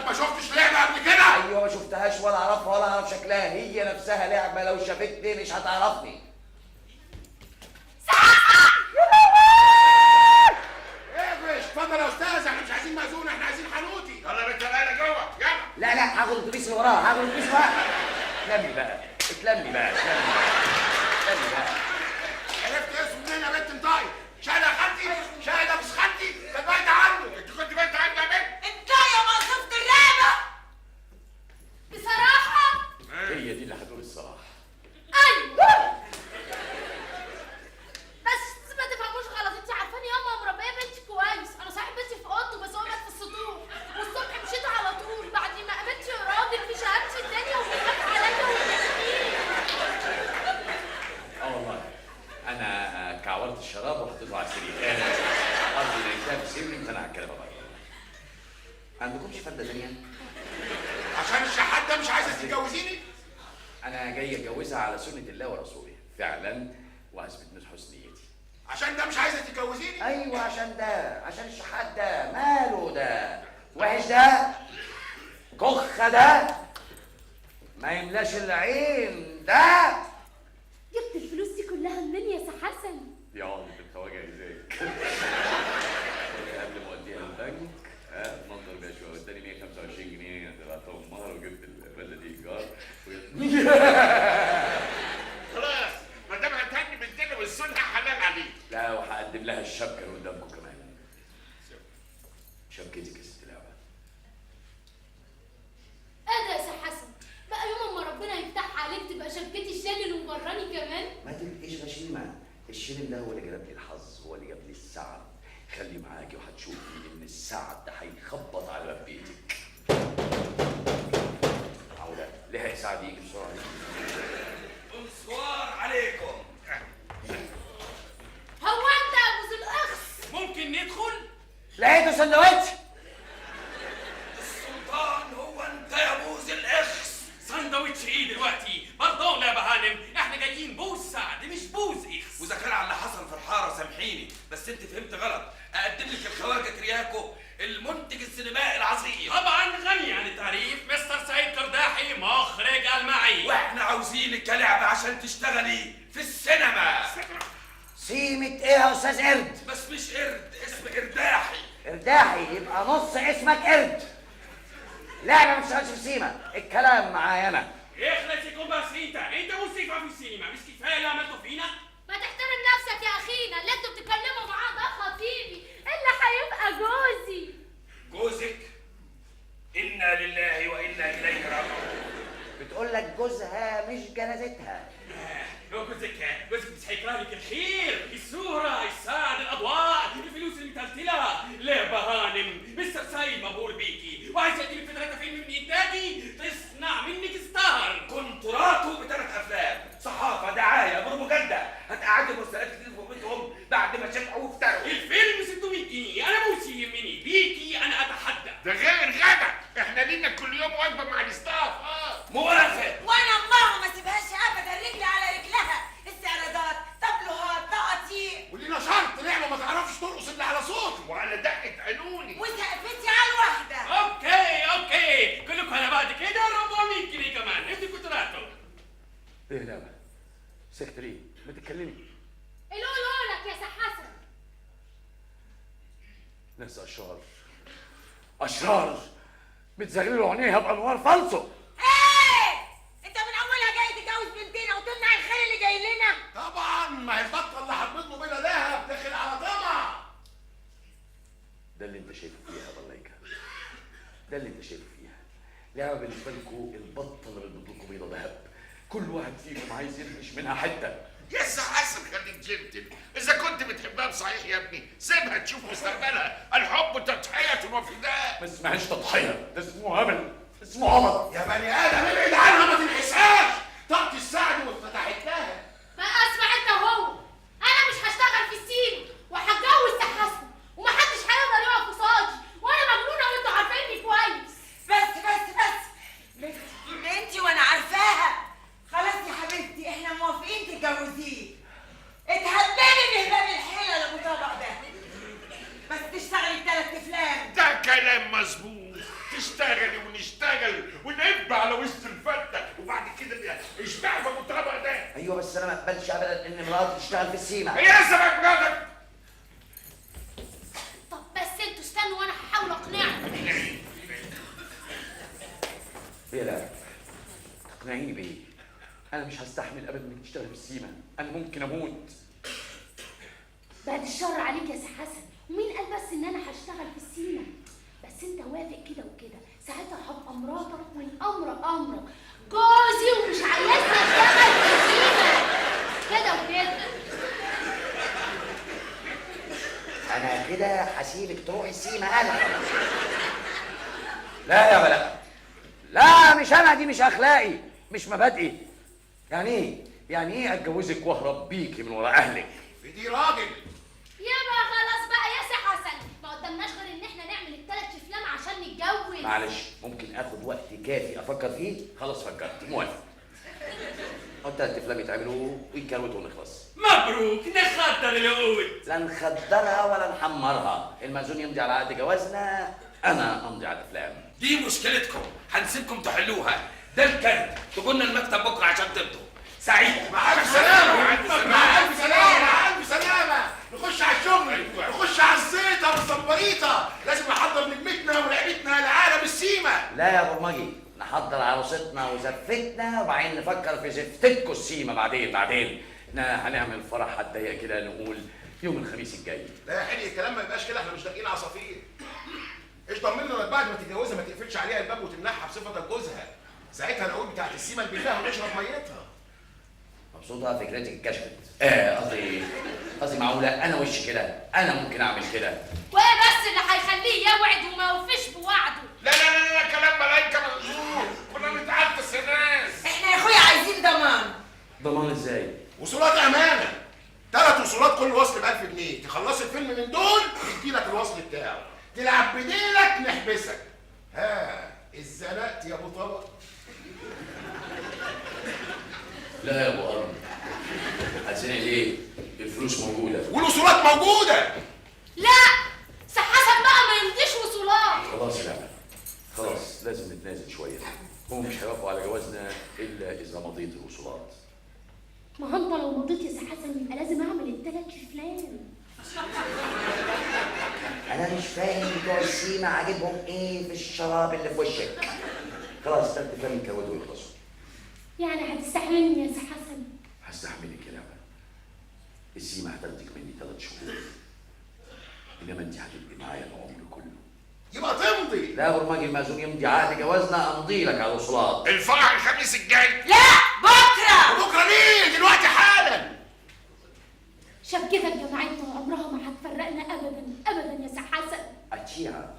ما شفتش لعبه قبل كده؟ ايوه ما شفتهاش ولا اعرفها ولا اعرف شكلها، هي نفسها لعبه لو شافتني مش هتعرفني. اقفش اتفضل يا استاذ، احنا مش عايزين مأذون، احنا عايزين حنوتي. يلا يا بنت العيله جوه يلا. لا هاخد الاتوبيس اللي وراها، هاخد الاتوبيس بقى. اتلمي بقى اتلمي بقى. عرفت اسمه منين يا بنت انطقي؟ شاهد يا خالتي؟ شاهد يا مش خالتي؟ كانت بايته عنه. انت كنت بايته عنه يا بنت؟ انت يا منصفة الرقبة. بصراحة هي دي اللي هتقول الصراحه. ايوه، بس ما تفهموش غلط، انت عارفاني ياما مربيه بنتي كويس، انا صاحب بنتي في اوضته بس هو مات في السطوح، والصبح مشيت على طول بعد ما قابلت راجل في شهادتي الدنيا وبيخاف عليا وبيحميني. والله انا كعورت الشراب وحطيته على السرير. قصدي لقيتها في السرير وامتنع الكلام بقى. عندكمش فده ثانيه؟ عشان الشحات ده مش عايزه تتجوزيني؟ انا جاي اتجوزها على سنه الله ورسوله فعلا، واثبت من حسن نيتي. عشان ده مش عايزه تتجوزيني؟ ايوه عشان ده، عشان الشحات ده ماله ده وحش، ده كخه، ده ما يملاش العين، ده جبت الفلوس دي كلها منين يا سي حسن؟ يا عم الخواجه ازيك؟ قبل ما اوديها البنك اتنطر بيها شويه، واداني 125 جنيه دفعتهم مهر، وجبت الفيلا دي ايجار خلاص ما دام هتهني بالدنيا والسنه حلال عليك. لا وهقدم لها الشبكه اللي قدامكم كمان. شبكتك يا ست لعبه. ايه ده يا سي حسن؟ بقى يوم ما ربنا يفتح عليك تبقى شبكتي الشال ومبراني كمان؟ ما تبقيش غشيمه، الشيلم ده هو اللي جلب لي الحظ، هو اللي جاب لي السعد. خلي معاكي وهتشوفي ان السعد ده هيخبط على باب بيتك. عودة ليه سعد يجي بسرعه. بونسوار عليكم. هو انت ابو ذو الاخس؟ ممكن ندخل؟ لقيته سندوتش. السلطان هو انت يا بوز الاخس. ساندوتش ايه دلوقتي؟ برضون يا بهانم، احنا جايين بوز سعد مش بوز اخس. واذا كان على اللي حصل في الحاره سامحيني، بس انت فهمت غلط. اقدم لك الخواجه ترياكو المنتج السينمائي العظيم. طبعا غني عن التعريف مستر سعيد قرداحي مخرج المعي، واحنا عاوزينك كلعبه عشان تشتغلي في السينما. سيمة ايه يا استاذ قرد؟ بس مش قرد، اسم قرداحي. قرداحي يبقى نص اسمك قرد. لعبه ما بتشتغلش في سيما، الكلام معايا انا. اخلص يا كومبارس، انت موسيقى في السينما مش كفايه اللي عملته فينا؟ ما تحترم نفسك يا اخينا، اللي انتوا بتتكلموا معاه ده خطيبي اللي هيبقى جوزي. جوزك؟ انا لله وانا اليه راجعون. بتقول لك جوزها مش جنازتها. جوزك مش هيكره لك الخير، الصوره، السعد، الاضواء، الفلوس المتلتله. لا بهانم، مستر سعيد مبهور بيكي وعايز يديلك في 3 فيلم من انتاجي تصنع منك ستار. كونتراته ب3 افلام، صحافه، دعايه، بروباجندا. هتقعدي مرسلات كتير في بيتهم بعد ما شبعوا وافتروا. الفيلم 600 جنيه، انا موسي يهمني بيكي انا اتحدى. ده غير الغدا، احنا لينا كل يوم وجبه مع الاستاف. موافق. وانا الله ما سيبهاش ابدا، رجلي على رجلها. استعراضات، تابلوهات، تقاطيع، ولينا شرط لعبه ما تعرفش ترقص الا على صوتي وعلى دقه قانوني وسقفتي على الواحده. اوكي كلكم على بعد كده 400 جنيه كمان، انتوا كونتراته. ايه لعبه؟ سكت ليه؟ ما تتكلمي. قولوا لك يا سي حسن. ناس اشرار بتزغللوا عينيها بانوار فالصو. ايه انت من اولها جاي تتجوز بنتنا وتمنع الخير اللي جاي لنا؟ طبعا، ما هي البطه اللي حبيته بلا دهب داخل على طمع. ده اللي انت شايفه فيها يا بلايكا، ده اللي انت شايفه فيها. لعبه بالنسبه لكم البطه اللي بتبط لكم بيضه ذهب، كل واحد فيكم عايز يفرش منها حته. يا سي حسن خليك جنتل، اذا كنت بتحبها بصحيح يا ابني سيبها تشوف مستقبلها، الحب تضحيه وفداء. ما اسمهاش تضحيه، ده اسمه هبل، اسمه عبط. يا بني ادم ابعد عنها ما تنحسهاش، طاقة السعد واتفتحت لها. بقى اسمع انت وهو، انا مش هشتغل في السين وهتجوز سي حسن ومحدش هيقدر يقف قصادي، وانا مجنونه وانتوا عارفيني كويس. بس بنتي وانا عارفاها. خلاص يا حبيبتي احنا موافقين تتجوزيه. اتهبلي بهباب الحيله المطابق ده، بس تشتغلي ب3 افلام. ده كلام مظبوط. تشتغلي ونشتغل ونقب على وش الفتة وبعد كده اشبع في الطبق ده. ايوه بس انا ما اقبلش ابدا ان مراتي تشتغل في السيما. هي سبب مراتك. طب بس انتوا استنوا وانا هحاول اقنعكم. ايه لا تقنعيني بايه؟ انا مش هستحمل ابدا انك تشتغل في السيما، انا ممكن اموت. بعد الشر عليك يا سي حسن، ومين قال بس ان انا هشتغل في السيما؟ بس انت وافق كده وكده، ساعتها هبقى مراتك والامر امرك، جوزي ومش عايزني اشتغل في السيما كده وكده. انا كده هسيبك تروحي السيما انا. لا يا بلا، لا مش انا، دي مش اخلاقي، مش مبادئي. يعني ايه؟ يعني ايه اتجوزك واهرب بيكي من ورا اهلك؟ في دي راجل. يبقى خلاص بقى يا سي حسن، ما قدامناش غير ان احنا نعمل الثلاث افلام عشان نتجوز. معلش ممكن اخد وقت كافي افكر فيه؟ خلاص فكرت، موافق. الثلاث افلام يتعملوا ويتكروتوا ونخلص. مبروك نخدر العقود. لا نخدرها ولا نحمرها، المأذون يمضي على عقد جوازنا، انا امضي على الافلام. دي مشكلتكم، هنسيبكم تحلوها. ده الكارت، تقولنا المكتب بكره عشان تمضوا. سعيد. مع الف سلامة. مع الف سلامة. مع الف سلامة. نخش على الشغل، نخش على الزيطة والصبريطة. لازم نحضر نجمتنا ولعبتنا لعالم السيما. لا يا برمجي، نحضر عروستنا وزفتنا وبعدين نفكر في زفتكوا السيما بعدين. احنا هنعمل فرح هتضيق كده، نقول يوم الخميس الجاي. لا يا حلي الكلام ما يبقاش كده، احنا مش لاقيين عصافير. ايش ضمننا انك بعد ما تتجوزها ما تقفلش عليها الباب وتمنعها بصفتك جوزها. ساعتها نقول بتاعت السيما البيفاها ونشرب ميتها. مبسوطة فكرتك اتكشفت. قصدي معقولة أنا وش كده؟ أنا ممكن أعمل كده. وايه بس اللي هيخليه يوعد وما يوفيش بوعده؟ لا كلام ملايكة مظبوط. كنا بنتعدس الناس. احنا يا اخويا عايزين ضمان. ضمان إزاي؟ وصولات امانه. 3 وصولات كل وصل ب1000 جنيه، تخلصي الفيلم من دول يديلك الوصل بتاعه، تلعب بديلك نحبسك. ها اتزنقت يا ابو طبق؟ لا يا أبو أرم، هتزنق ليه؟ الفلوس موجودة والوصولات موجوده. لا سي حسن بقى ما يمضيش وصولات. خلاص لا، خلاص لازم نتنازل شوية. هم مش هيوافقوا على جوازنا إلا إذا مضيت الوصولات. ما انت لو مضيت يا سي حسن يبقى لازم اعمل الثلاث افلام. أنا مش فاهم بتوع السيما عاجبهم إيه في الشراب اللي في وشك. خلاص 3 أفلام يتكودوا ويخلصوا. يعني هتستحملني يا سي حسن؟ هستحملك يا نعمة. السيما هتاخدك مني 3 شهور، إنما أنت هتبقي معايا العمر كله. يبقى تمضي. لا يا برمجي، المأذون يمضي عقد جوازنا امضي لك على الوصولات. الفرح الخميس الجاي. لا بكره. بكره ليه؟ دلوقتي حالا. شبكتك جماعتنا وعمرها ما هتفرقنا ابدا ابدا يا سي حسن. أتشيها